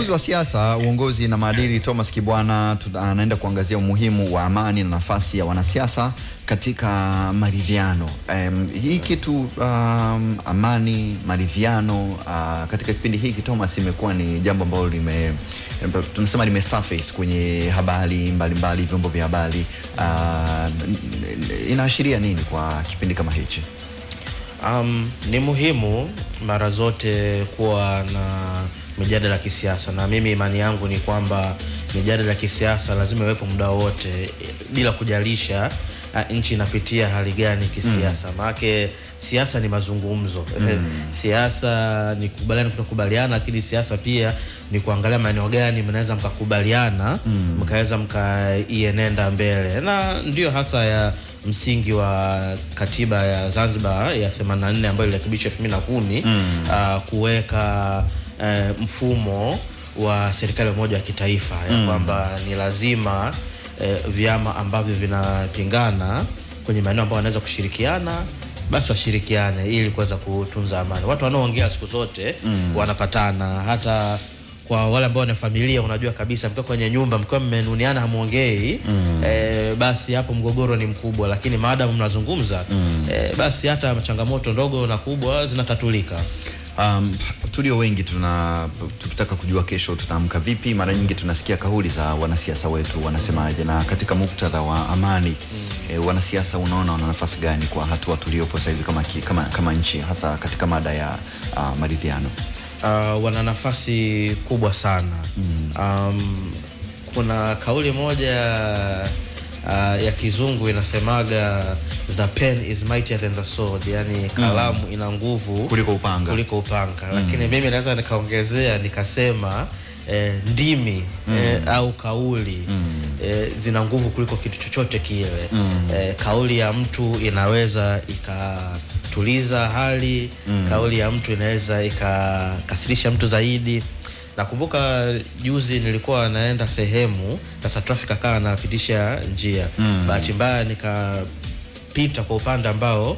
Mchambuzi wa siasa, uongozi na maadili Thomas Kibwana anaenda kuangazia umuhimu wa amani na nafasi ya wanasiasa katika maridhiano. Hii kitu amani, maridhiano katika kipindi hiki Thomas, imekuwa ni jambo ambalo tunasema limesurface kwenye habari mbalimbali, vyombo vya habari. Inaashiria nini kwa kipindi kama hichi? Ni muhimu mara zote kuwa na mijadala ya kisiasa, na mimi imani yangu ni kwamba mijadala ya kisiasa lazima iwepo muda wote bila kujalisha nchi inapitia hali gani kisiasa. Maana siasa ni mazungumzo. Siasa ni kukubaliana kutokubaliana, lakini siasa pia ni kuangalia maeneo gani mnaweza mkakubaliana, mkaweza mkaienenda mbele. Na ndio hasa ya msingi wa katiba ya Zanzibar ya 84 ambayo ilirekebishwa 2010 kuweka mfumo wa serikali moja ya kitaifa, ya kwamba ni lazima vyama ambavyo vinapingana kwenye maeneo ambayo wanaweza kushirikiana basi washirikiane ili kuweza kutunza amani. Watu wanaoongea siku zote wanapatana. Hata kwa wale ambao wana familia, unajua kabisa mkiwa kwenye nyumba mkiwa mmenuniana hamuongei, basi hapo mgogoro ni mkubwa. Lakini maadamu mnazungumza, basi hata changamoto ndogo na kubwa zinatatulika. Tulio wengi tukitaka kujua kesho tutaamka vipi, mara nyingi tunasikia kauli za wanasiasa wetu wanasemaje, na katika muktadha wa amani, wanasiasa unaona wana nafasi gani kwa hatua tuliopo sasa hivi kama nchi, hasa katika mada ya maridhiano? Wana nafasi kubwa sana. Kuna kauli moja ya kizungu inasemaga the pen is mightier than the sword, yani kalamu ina nguvu kuliko upanga. Lakini mimi naweza nikaongezea nikasema ndimi au kauli zina nguvu kuliko kitu chochote kile. Kauli ya mtu inaweza ikatuliza hali, kauli ya mtu inaweza ikakasirisha mtu zaidi. Nakumbuka juzi nilikuwa naenda sehemu, sasa traffic akawa anapitisha njia. Bahati mbaya nikapita kwa upande ambao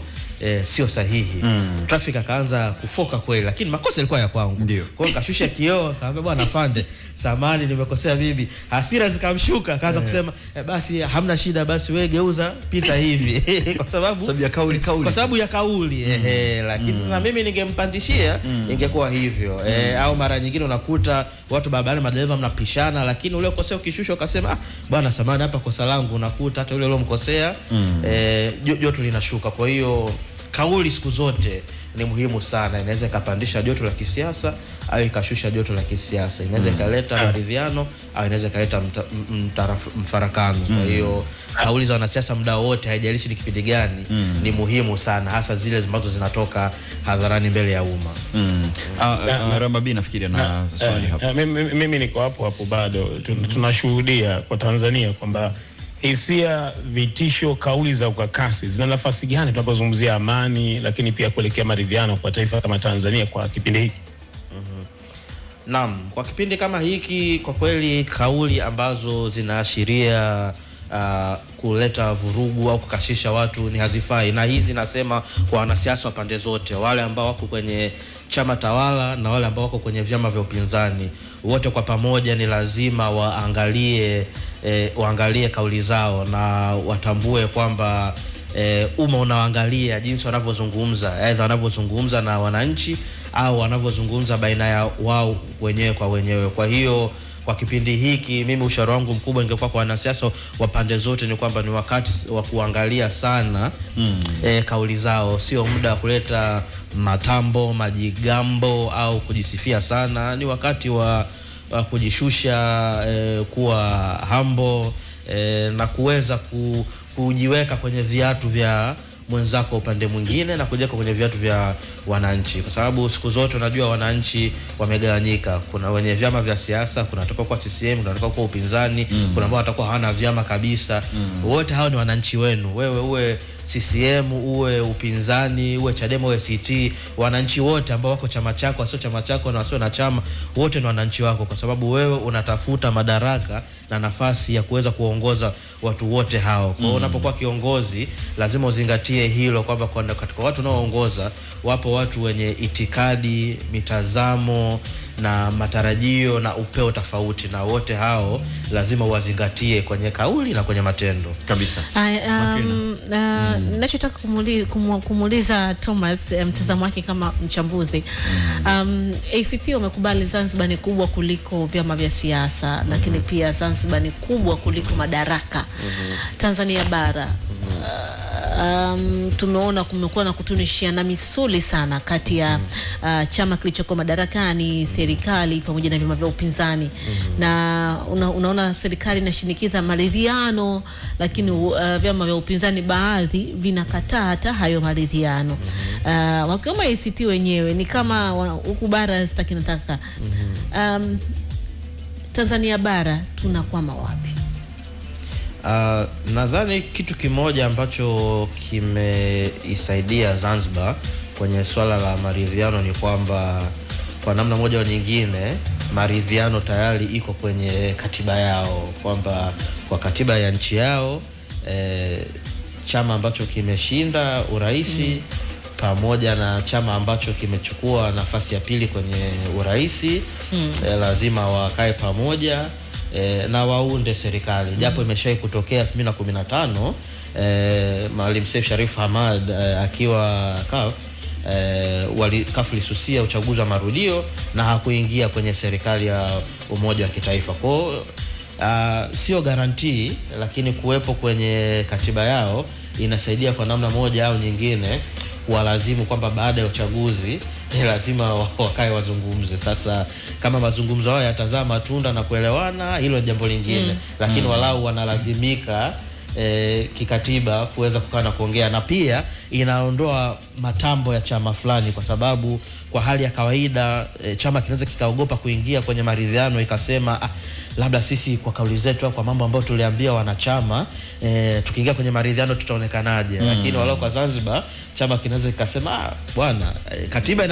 sio sahihi. Traffic akaanza kufoka kweli, lakini makosa yalikuwa ya kwangu. Kwa hiyo nikashusha kioo, nikamwambia bwana afande, samahani nimekosea bibi. Hasira zikamshuka, akaanza kusema basi hamna shida, basi wewe geuza pita hivi. Kwa sababu ya kauli. Lakini sasa mimi ningempandishia ingekuwa hivyo. Au mara nyingine unakuta watu barabarani, madereva mnapishana, lakini ule ukosea ukishusha ukasema bwana samahani hapa kosa langu, unakuta hata ule mkosea joto linashuka. Kwa hiyo kauli siku zote ni muhimu sana. Inaweza ikapandisha joto la kisiasa au ikashusha joto la kisiasa. Inaweza ikaleta maridhiano au inaweza ikaleta mfarakano. Kwa hiyo kauli za wanasiasa muda wote, haijalishi ni kipindi gani, ni muhimu sana, hasa zile ambazo zinatoka hadharani mbele ya umma. Ramabi nafikiri na swali hapo. Mimi niko hapo bado tunashuhudia kwa Tanzania kwamba hisia, vitisho, kauli za ukakasi zina nafasi gani tunapozungumzia amani, lakini pia kuelekea maridhiano kwa taifa kama Tanzania kwa kipindi hiki? Naam, kwa kipindi kama hiki kwa kweli kauli ambazo zinaashiria kuleta vurugu au kukashisha watu ni hazifai. Na hizi nasema kwa wanasiasa wa pande zote, wale ambao wako kwenye chama tawala na wale ambao wako kwenye vyama vya upinzani, wote kwa pamoja ni lazima waangalie kauli zao na watambue kwamba umma unaangalia jinsi wanavyozungumza, aidha wanavyozungumza na wananchi au wanavyozungumza baina ya wao wenyewe kwa wenyewe. Kwa hiyo kwa kipindi hiki mimi ushauri wangu mkubwa ingekuwa kwa wanasiasa wa pande zote ni kwamba ni wakati wa kuangalia sana kauli zao, sio muda wa kuleta matambo, majigambo au kujisifia sana. Ni wakati wa kujishusha, kuwa humble, na kuweza kujiweka kwenye viatu vya mwenzako upande mwingine na kujiweka kwenye viatu vya wananchi, kwa sababu siku zote unajua wananchi wamegawanyika. Kuna wenye vyama vya siasa, kuna watakuwa kwa CCM, kuna watakuwa kwa upinzani, kuna ambao watakuwa hawana vyama kabisa. Wote hao ni wananchi wenu. Wewe uwe CCM, uwe upinzani, uwe Chadema, uwe CT, wananchi wote ambao wako chama chako, sio chama chako na wasio na chama, wote ni wananchi wako, kwa sababu wewe unatafuta madaraka na nafasi ya kuweza kuongoza watu wote hao. Kwa hiyo unapokuwa kiongozi lazima uzingatie hilo, kwamba katika watu unaoongoza wapo watu wenye itikadi, mitazamo na matarajio na upeo tofauti, na wote hao lazima wazingatie kwenye kauli na kwenye matendo kabisa. Ninachotaka kumuuliza Thomas, mtazamo wake kama mchambuzi. ACT wamekubali Zanzibar ni kubwa kuliko vyama vya siasa, lakini pia Zanzibar ni kubwa kuliko madaraka. Tanzania bara tumeona kumekuwa na kutunishiana misuli sana kati ya chama kilichokuwa madarakani, serikali pamoja na vyama vya upinzani. Na unaona serikali inashinikiza maridhiano, lakini vyama vya upinzani baadhi vinakataa hata hayo maridhiano. Wakiwemo ACT wenyewe ni kama huku bara sitaki nataka. Tanzania bara tunakwama wapi? Nadhani kitu kimoja ambacho kimeisaidia Zanzibar kwenye swala la maridhiano ni kwamba kwa namna moja au nyingine maridhiano tayari iko kwenye katiba yao, kwamba kwa katiba ya nchi yao chama ambacho kimeshinda uraisi pamoja na chama ambacho kimechukua nafasi ya pili kwenye uraisi lazima wakae pamoja na waunde serikali. Japo imeshai kutokea 2015 Maalim Seif Sharif Hamad akiwa CUF lisusia uchaguzi wa marudio na hakuingia kwenye serikali ya umoja wa kitaifa. Kwa sio guarantee, lakini kuwepo kwenye katiba yao inasaidia kwa namna moja au nyingine kuwalazimu kwamba baada ya uchaguzi lazima wakae wazungumze. Sasa kama mazungumzo hao yatazaa matunda na kuelewana, hilo jambo lingine, lakini walau wanalazimika kikatiba kuweza kukaa na kuongea, na pia inaondoa matambo ya chama fulani, kwa sababu kwa hali ya kawaida chama kinaweza kikaogopa kuingia kwenye maridhiano ikasema labda sisi kwa kauli zetu kwa mambo ambayo tuliambia wanachama tukiingia kwenye maridhiano tutaonekanaje. Lakini wala kwa Zanzibar chama kinaweza kikasema bwana katiba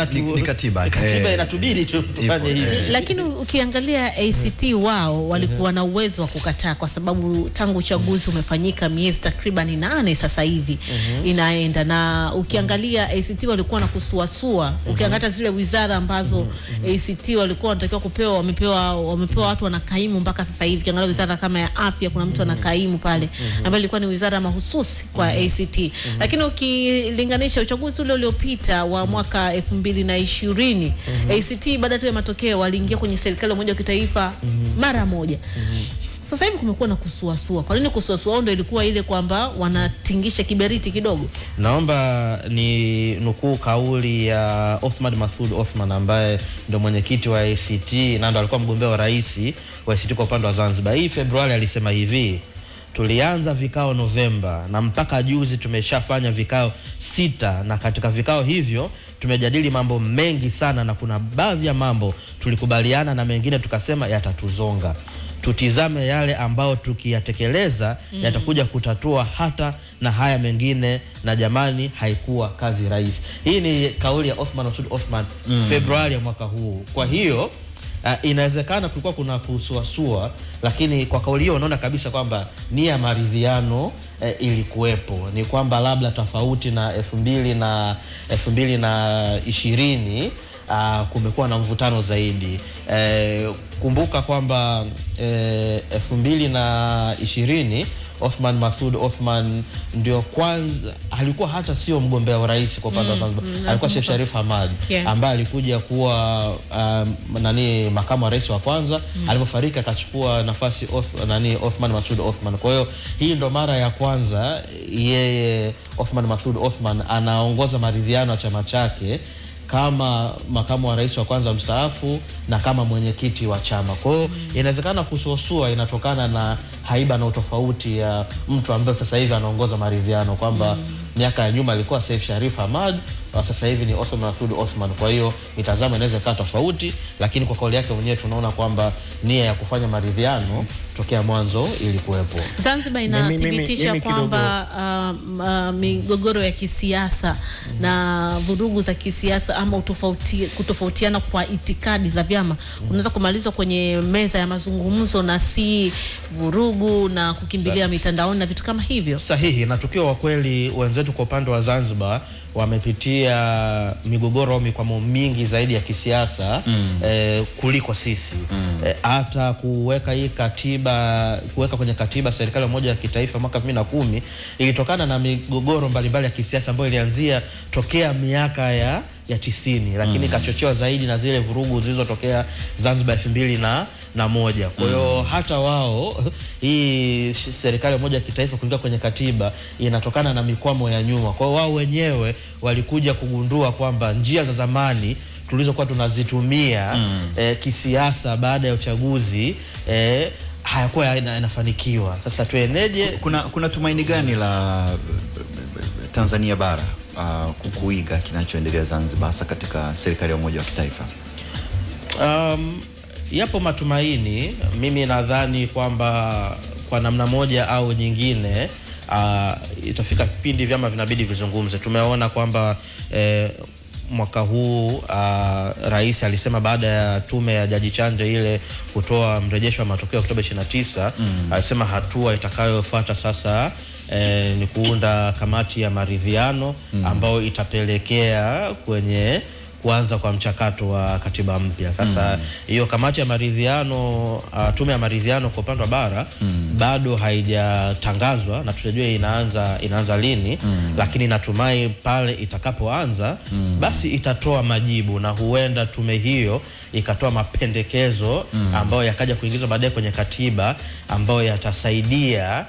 inatubidi tufanye hivi. Lakini ukiangalia ACT wao walikuwa na uwezo wa kukataa, kwa sababu tangu uchaguzi umefanyika miezi takriban 8 sasa hivi inaenda, na ukiangalia ACT walikuwa na kusuasua. Ukiangalia zile wizara ambazo ACT walikuwa wanatakiwa kupewa, wamepewa watu wanakaimu mpaka sasa hivi. Ukiangalia wizara kama ya afya kuna mtu anakaimu pale, ambayo ilikuwa ni wizara mahususi kwa ACT. Lakini ukilinganisha uchaguzi ule uliopita wa mwaka 2020, ACT baada tu ya matokeo waliingia kwenye serikali moja ya kitaifa mara moja. Sasa hivi kumekuwa na kusuasua. Kwa nini kusuasua? Ndio ilikuwa ile kwamba wanatingisha kiberiti kidogo. Naomba ni nukuu kauli ya Othman Masoud Othman ambaye ndio mwenyekiti wa ACT na ndio alikuwa mgombea wa rais wa ACT kwa upande wa Zanzibar. Hii Februari alisema hivi: tulianza vikao Novemba na mpaka juzi tumeshafanya vikao 6, na katika vikao hivyo tumejadili mambo mengi sana, na kuna baadhi ya mambo tulikubaliana na mengine tukasema yatatuzonga. Tutizame yale ambao tukiyatekeleza yatakuja kutatua hata na haya mengine, na jamani haikuwa kazi rahisi. Hii ni kauli ya Othman Masoud Othman Februari ya mwaka huu. Kwa hiyo inawezekana kulikuwa kuna kusuasua, lakini kwa kauli hiyo unaona kabisa kwamba nia ya maridhiano ilikuwepo. Ni kwamba labda tofauti na 2020 kumekuwa na mvutano zaidi. Kumbuka kwamba 2020 Othman Masoud Othman ndio kwanza alikuwa hata sio mgombea wa rais kwa upande wa Zanzibar. Alikuwa Sheikh Sharif Hamad ambaye alikuja kuwa makamu wa rais wa kwanza. Alipofariki akachukua nafasi Othman Masoud Othman. Kwa hiyo hii ndo mara ya kwanza yeye Othman Masoud Othman anaongoza maridhiano ya chama chake kama makamu wa rais wa kwanza mstaafu na kama mwenyekiti wa chama. Kwa hiyo inawezekana kusuasua inatokana na haiba na utofauti ya mtu ambaye sasa hivi anaongoza maridhiano, kwamba miaka ya nyuma alikuwa Seif Sharif Hamad, sasa hivi ni Othman Masoud Othman. Kwa hiyo mitazamo inaweza kuwa tofauti, lakini kwa kauli yake mwenyewe tunaona kwamba nia ya kufanya maridhiano tokea mwanzo ilikuwepo. Zanzibar inathibitisha kwamba migogoro ya kisiasa na vurugu za kisiasa ama kutofautiana kwa itikadi za vyama kunaweza kumalizwa kwenye meza ya mazungumzo na si vurugu na kukimbilia mitandaoni na vitu kama hivyo. Sahihi, na tukiwa wa kweli wenzetu kwa upande wa Zanzibar wamepitia migogoro au mikwamo mingi zaidi ya kisiasa kuliko sisi. Hata kuweka hii katiba, kuweka kwenye katiba serikali moja ya kitaifa mwaka 2010 ilitokana na migogoro mbalimbali ya kisiasa ambayo ilianzia tokea miaka ya 90, lakini kachochewa zaidi na zile vurugu zilizotokea Zanzibar 2001. Kwa hiyo hata wao hii serikali moja ya kitaifa kuingia kwenye katiba inatokana na mikwamo ya nyuma. Kwa hiyo wao wenyewe walikuja kugundua kwamba njia za zamani tulizokuwa tunazitumia kisiasa baada ya uchaguzi hayakuwa yanafanikiwa. Sasa tueneje? Kuna tumaini gani la Tanzania bara kuiga kinachoendelea Zanzibar hasa katika serikali ya umoja wa kitaifa? Yapo matumaini. Mimi nadhani kwamba kwa namna moja au nyingine itafika kipindi vyama vinabidi vizungumze. Tumeona kwamba mwaka huu rais alisema baada ya tume ya Jaji Chande ile kutoa mrejesho wa matokeo Oktoba 29, alisema hatua itakayofuata sasa ni kuunda kamati ya maridhiano ambayo itapelekea kwenye kuanza kwa mchakato wa katiba mpya. Sasa hiyo kamati ya maridhiano, tume ya maridhiano kwa upande wa bara bado haijatangazwa na tutajua inaanza lini, lakini natumai pale itakapoanza basi itatoa majibu, na huenda tume hiyo ikatoa mapendekezo ambayo yakaja kuingizwa baadaye kwenye katiba ambayo yatasaidia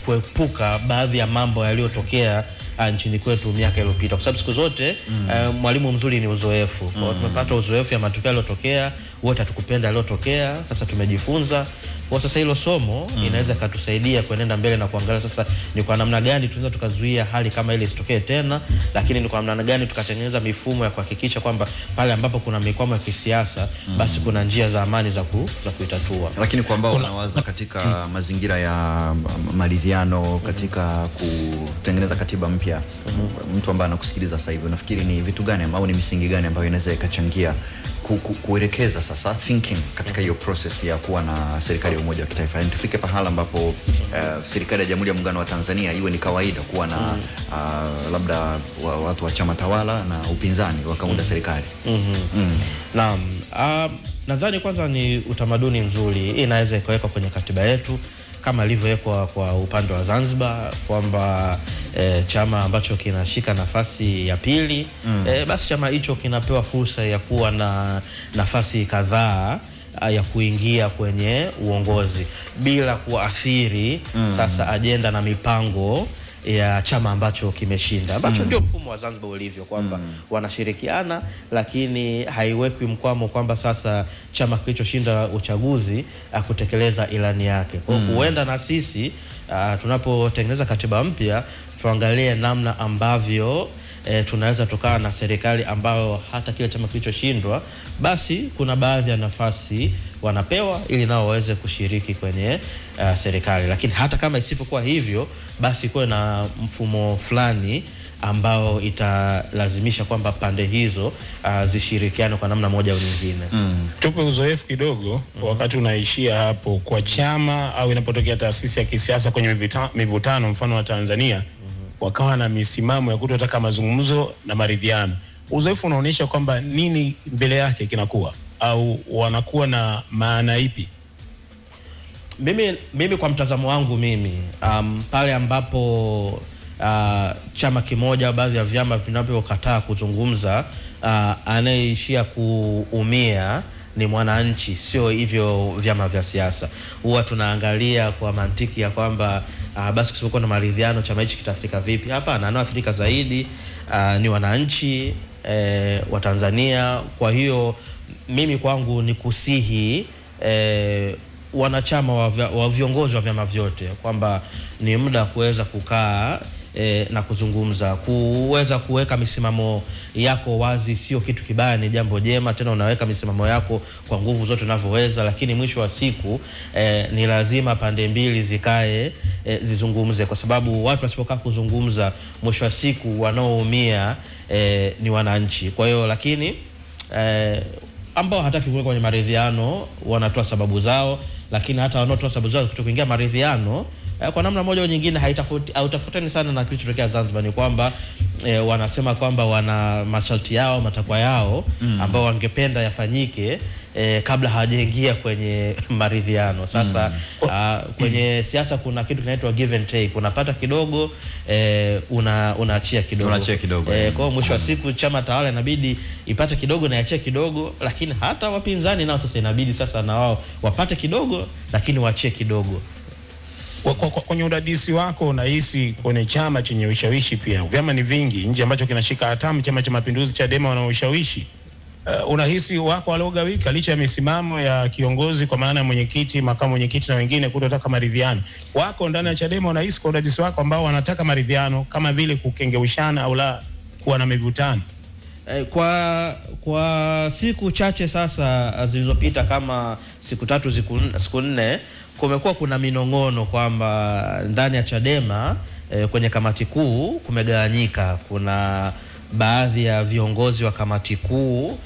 kuepuka baadhi ya mambo yaliyotokea nchini kwetu miaka iliyopita, kwa sababu siku zote mwalimu mzuri ni uzoefu. Kwa tumepata uzoefu ya matukio yaliyotokea, wote hatukupenda yaliyotokea, sasa tumejifunza. Kwa sasa hilo somo inaweza kutusaidia kuenenda mbele na kuangalia sasa ni kwa namna gani tunaweza tukazuia hali kama ile isitokee tena, lakini ni kwa namna gani tukatengeneza mifumo ya kuhakikisha kwamba pale ambapo kuna mikwamo ya kisiasa basi kuna njia za amani za kuitatua. Lakini kwa ambao unawaza katika mazingira ya maridhiano, katika kutengeneza katiba mpya, mtu ambaye anakusikiliza sasa hivi, unafikiri ni vitu gani au ni misingi gani ambayo inaweza ikachangia kuelekeza sasa thinking katika hiyo process ya kuwa na serikali ya umoja wa kitaifa? Yani tufike pahala ambapo serikali ya Jamhuri ya Muungano wa Tanzania iwe ni kawaida kuwa na labda watu wa chama tawala na upinzani wakaunda serikali. Naam, nadhani kwanza ni utamaduni mzuri inaweza ikawekwa kwenye katiba yetu kama ilivyowekwa kwa upande wa Zanzibar kwamba chama ambacho kinashika nafasi ya pili basi chama hicho kinapewa fursa ya kuwa na nafasi kadhaa ya kuingia kwenye uongozi bila kuathiri sasa ajenda na mipango ya chama ambacho kimeshinda, ambacho ndio mfumo wa Zanzibar ulivyo kwamba wanashirikiana, lakini haiwekwi mkwamo kwamba sasa chama kilichoshinda uchaguzi kutekeleza ilani yake. Kwa huenda na sisi tunapotengeneza katiba mpya tuangalie namna ambavyo tunaweza tokana na serikali ambayo hata kile chama kilichoshindwa basi kuna baadhi ya nafasi wanapewa ili nao waweze kushiriki kwenye serikali. Lakini hata kama isipokuwa hivyo basi kuwe na mfumo fulani ambao italazimisha kwamba pande hizo zishirikiane kwa namna moja au nyingine. Tupe uzoefu kidogo wakati unaishia hapo kwa chama au inapotokea taasisi ya kisiasa kwenye mivutano mfano wa Tanzania wakawa na misimamo ya kutotaka mazungumzo na maridhiano. Uzoefu unaonyesha kwamba nini mbele yake kinakuwa au wanakuwa na maana ipi? Mimi kwa mtazamo wangu pale ambapo chama kimoja baadhi ya vyama vinavyokataa kuzungumza, anayeishia kuumia ni mwananchi, sio hivyo vyama vya siasa. Huwa tunaangalia kwa mantiki ya kwamba basi kusipokuwa na maridhiano chama hichi kitaathirika vipi? Hapana, anaoathirika zaidi ni wananchi wa Tanzania. Kwa hiyo kwangu ni kusihi wanachama wa viongozi wa vyama vyote kwamba ni muda kuweza kukaa na kuzungumza. Kuweza kuweka misimamo yako wazi sio kitu kibaya, ni jambo jema. Tena unaweka misimamo yako kwa nguvu zote unavyoweza, lakini mwisho wa siku ni lazima pande mbili zikae zizungumze, kwa sababu watu wasipokaa kuzungumza, mwisho wa siku wanaoumia ni wananchi. Kwa hiyo lakini ambao hataki kuingia kwenye maridhiano wanatoa sababu zao, lakini hata wanaotoa sababu zao kutokuingia maridhiano kwa namna moja au nyingine hautafutani sana na kilichotokea Zanzibar. Ni kwamba wanasema kwamba wana masharti yao, matakwa yao ambao wangependa yafanyike kabla hawajaingia kwenye maridhiano. Sasa kwenye siasa kuna kitu kinaitwa give and take. Unapata kidogo, unaachia kidogo. Kwa mwisho wa siku chama tawala inabidi ipate kidogo na iachie kidogo, lakini hata wapinzani nao sasa inabidi sasa na wao wapate kidogo lakini waachie kidogo. Kwenye udadisi wako unahisi kwenye chama chenye ushawishi, pia vyama ni vingi nje ambacho kinashika hatamu, Chama cha Mapinduzi, Chadema, wana ushawishi, unahisi wako waliogawika licha ya misimamo ya kiongozi kwa maana ya mwenyekiti, makamu mwenyekiti na wengine kutotaka maridhiano? Wako ndani ya Chadema unahisi kwa udadisi wako ambao wanataka maridhiano kama vile kukengeushana au la kuwa na mivutano? Kwa siku chache sasa zilizopita, kama siku 3 siku 4, kumekuwa kuna minong'ono kwamba ndani ya Chadema kwenye kamati kuu kumegawanyika. Kuna baadhi ya viongozi wa kamati kuu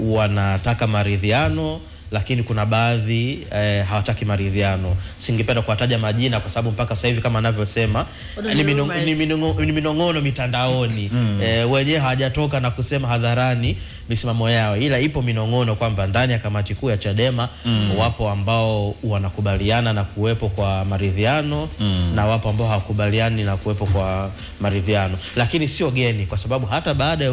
wanataka maridhiano, lakini kuna baadhi hawataki maridhiano. Singependa kuwataja majina kwa sababu mpaka sasa hivi kama anavyosema ni minong'ono mitandaoni. Wenyewe hawajatoka na kusema hadharani misimamo yao, ila ipo minong'ono kwamba ndani ya kamati kuu ya Chadema wapo ambao wanakubaliana na kuwepo kwa maridhiano na wapo ambao hawakubaliani na kuwepo kwa maridhiano. Lakini sio geni, kwa sababu hata baada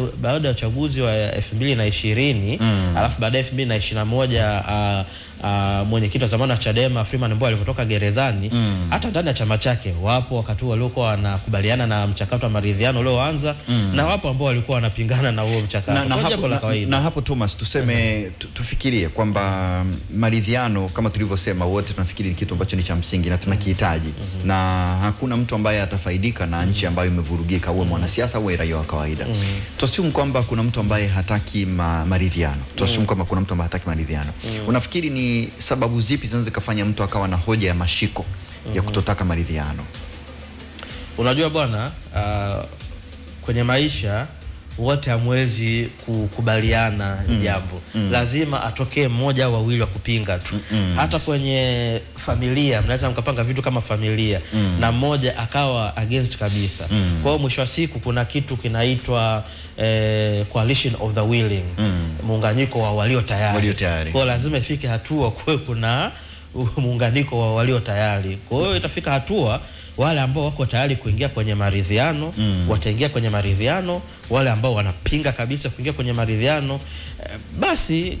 ya uchaguzi wa 2020 alafu baada ya 2021 mwenyekiti wa zamani wa Chadema Freeman Mbowe alipotoka gerezani, hata ndani ya chama chake wapo wakati waliokuwa wanakubaliana na mchakato wa maridhiano ulioanza na wapo ambao walikuwa wanapingana na huo mchakato. Na hapo Thomas, tuseme tufikirie kwamba maridhiano kama tulivyosema wote tunafikiri ni kitu ambacho ni cha msingi na tunakihitaji, na hakuna mtu ambaye atafaidika na nchi ambayo imevurugika, uwe mwanasiasa au raia wa kawaida. Tuassume kwamba kuna mtu ambaye hataki maridhiano. Tuassume kwamba kuna mtu ambaye hataki maridhiano. Unafikiri ni sababu zipi zinaweza kufanya mtu akawa na hoja ya mashiko ya kutotaka maridhiano? Unajua bwana, kwenye maisha wote hamwezi kukubaliana jambo. Lazima atokee mmoja au wawili wa kupinga tu. Hata kwenye familia mnaweza mkapanga vitu kama familia na mmoja akawa against kabisa. Kwa hiyo mwisho wa siku kuna kitu kinaitwa coalition of the willing, muunganyiko wa walio tayari. Kwa hiyo lazima ifike hatua kwa kuna muunganiko wa walio tayari. Kwa hiyo itafika hatua wale ambao wako tayari kuingia kwenye maridhiano wataingia kwenye maridhiano, wale ambao wanapinga kabisa kuingia kwenye maridhiano basi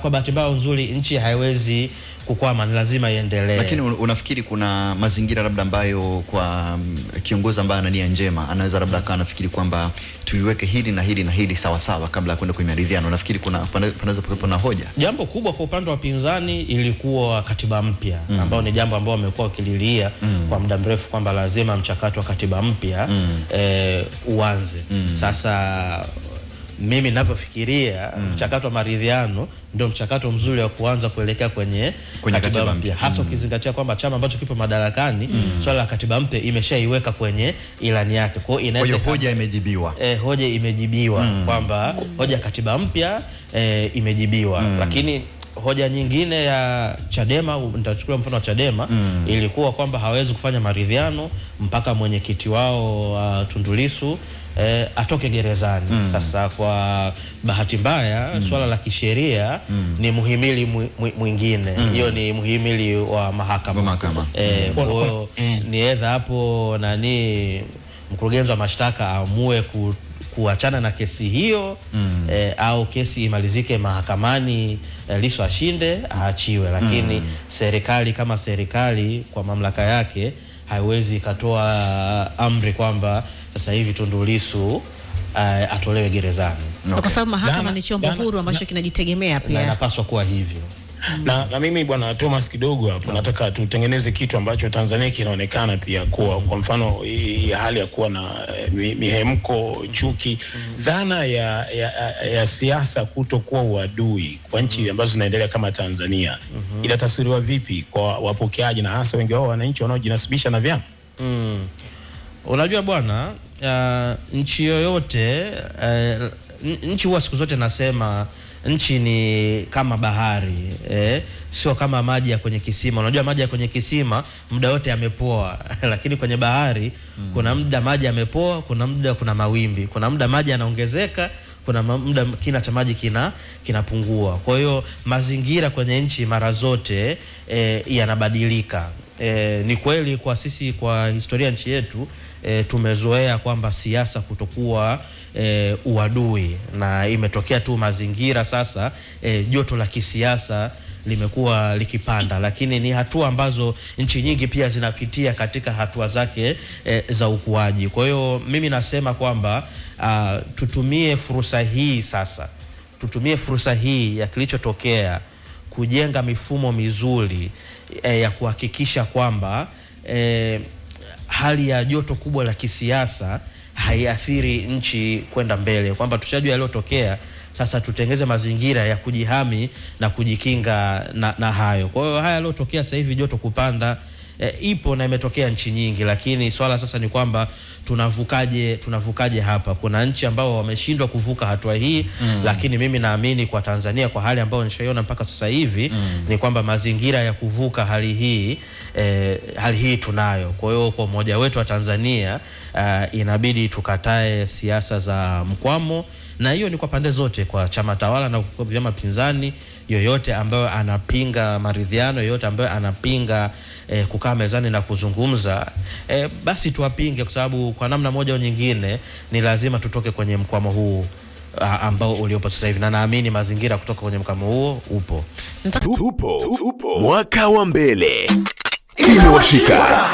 kwa bahati mbaya nzuri nchi haiwezi kukwama, ni lazima iendelee. Lakini unafikiri kuna mazingira labda ambayo kwa kiongozi ambaye ana nia njema anaweza labda akawa anafikiri kwamba tuiweke hili na hili na hili sawa sawa kabla ya kwenda kwenye maridhiano? Unafikiri panaweza kuwepo na hoja? Jambo kubwa kwa upande wa pinzani ilikuwa katiba mpya, ambao ni jambo ambao wamekuwa wakililia kwa muda mrefu kwamba lazima mchakato wa katiba mpya uanze. Sasa mimi ninavyofikiria mchakato wa maridhiano ndio mchakato mzuri wa kuanza kuelekea kwenye katiba mpya, hasa ukizingatia kwamba chama ambacho kipo madarakani swala la katiba mpya imeshaiweka kwenye ilani yake. Kwa hiyo inaweza hoja imejibiwa. Hoja imejibiwa kwamba hoja ya katiba mpya imejibiwa. Lakini hoja nyingine ya Chadema, nitachukua mfano wa Chadema, ilikuwa kwamba hawezi kufanya maridhiano mpaka mwenyekiti wao Tundu Lissu atoke gerezani. Sasa kwa bahati mbaya swala la kisheria ni muhimili mwingine, hiyo ni muhimili wa mahakama. Kwa hiyo ni edha hapo nani mkurugenzi wa mashtaka aamue kuachana na kesi hiyo au kesi imalizike mahakamani, Lissu ashinde aachiwe. Lakini serikali kama serikali kwa mamlaka yake haiwezi ikatoa amri kwamba sasa hivi Tundu Lissu atolewe gerezani. Kwa sababu mahakama ni chombo huru ambacho kinajitegemea pia. Na inapaswa kuwa hivyo. Na mimi bwana Thomas kidogo hapo nataka tutengeneze kitu ambacho Tanzania kinaonekana pia kwa mfano hali ya kuwa na mihemko, chuki, dhana ya siasa kutokuwa uadui kwa nchi ambazo zinaendelea kama Tanzania. Inatafsiriwa vipi kwa wapokeaji na hasa wengi wao wananchi wanaojinasibisha na vyama? Unajua bwana, nchi yoyote, nchi huwa siku zote nasema nchi ni kama bahari, sio kama maji ya kwenye kisima. Unajua maji ya kwenye kisima muda wote yamepoa lakini kwenye bahari kuna muda maji yamepoa, kuna muda kuna mawimbi, kuna muda maji yanaongezeka, kuna muda kina cha maji kinapungua. Kwa hiyo mazingira kwenye nchi mara zote yanabadilika. Ni kweli kwa sisi, kwa historia nchi yetu, tumezoea kwamba siasa kutokuwa uadui, na imetokea tu mazingira sasa joto la kisiasa limekuwa likipanda, lakini ni hatua ambazo nchi nyingi pia zinapitia katika hatua zake za ukuaji. Kwa hiyo mimi nasema kwamba tutumie fursa hii sasa, tutumie fursa hii ya kilichotokea kujenga mifumo mizuri ya kuhakikisha kwamba hali ya joto kubwa la kisiasa haiathiri nchi kwenda mbele, kwamba tushajua yaliyotokea, sasa tutengeze mazingira ya kujihami na kujikinga na hayo. Kwa hiyo haya yaliyotokea sasa hivi, joto kupanda, ipo na imetokea nchi nyingi, lakini swala sasa ni kwamba tunavukaje hapa. Kuna nchi ambao wameshindwa kuvuka hatua hii, lakini mimi naamini kwa Tanzania, kwa hali ambayo nishaiona mpaka sasa hivi, ni kwamba mazingira ya kuvuka hali hii tunayo. Kwa hiyo kwa mmoja wetu wa Tanzania inabidi tukatae siasa za mkwamo, na hiyo ni kwa pande zote, kwa chama tawala na kwa vyama pinzani. Yoyote ambayo anapinga maridhiano, yoyote ambayo anapinga kukaa mezani na kuzungumza, basi tuwapinge, kwa sababu kwa namna moja au nyingine ni lazima tutoke kwenye mkwamo huu ambao uliopo sasa hivi, na naamini mazingira kutoka kwenye mkwamo huo upo. Tupo mwaka wa mbele. Imewashika.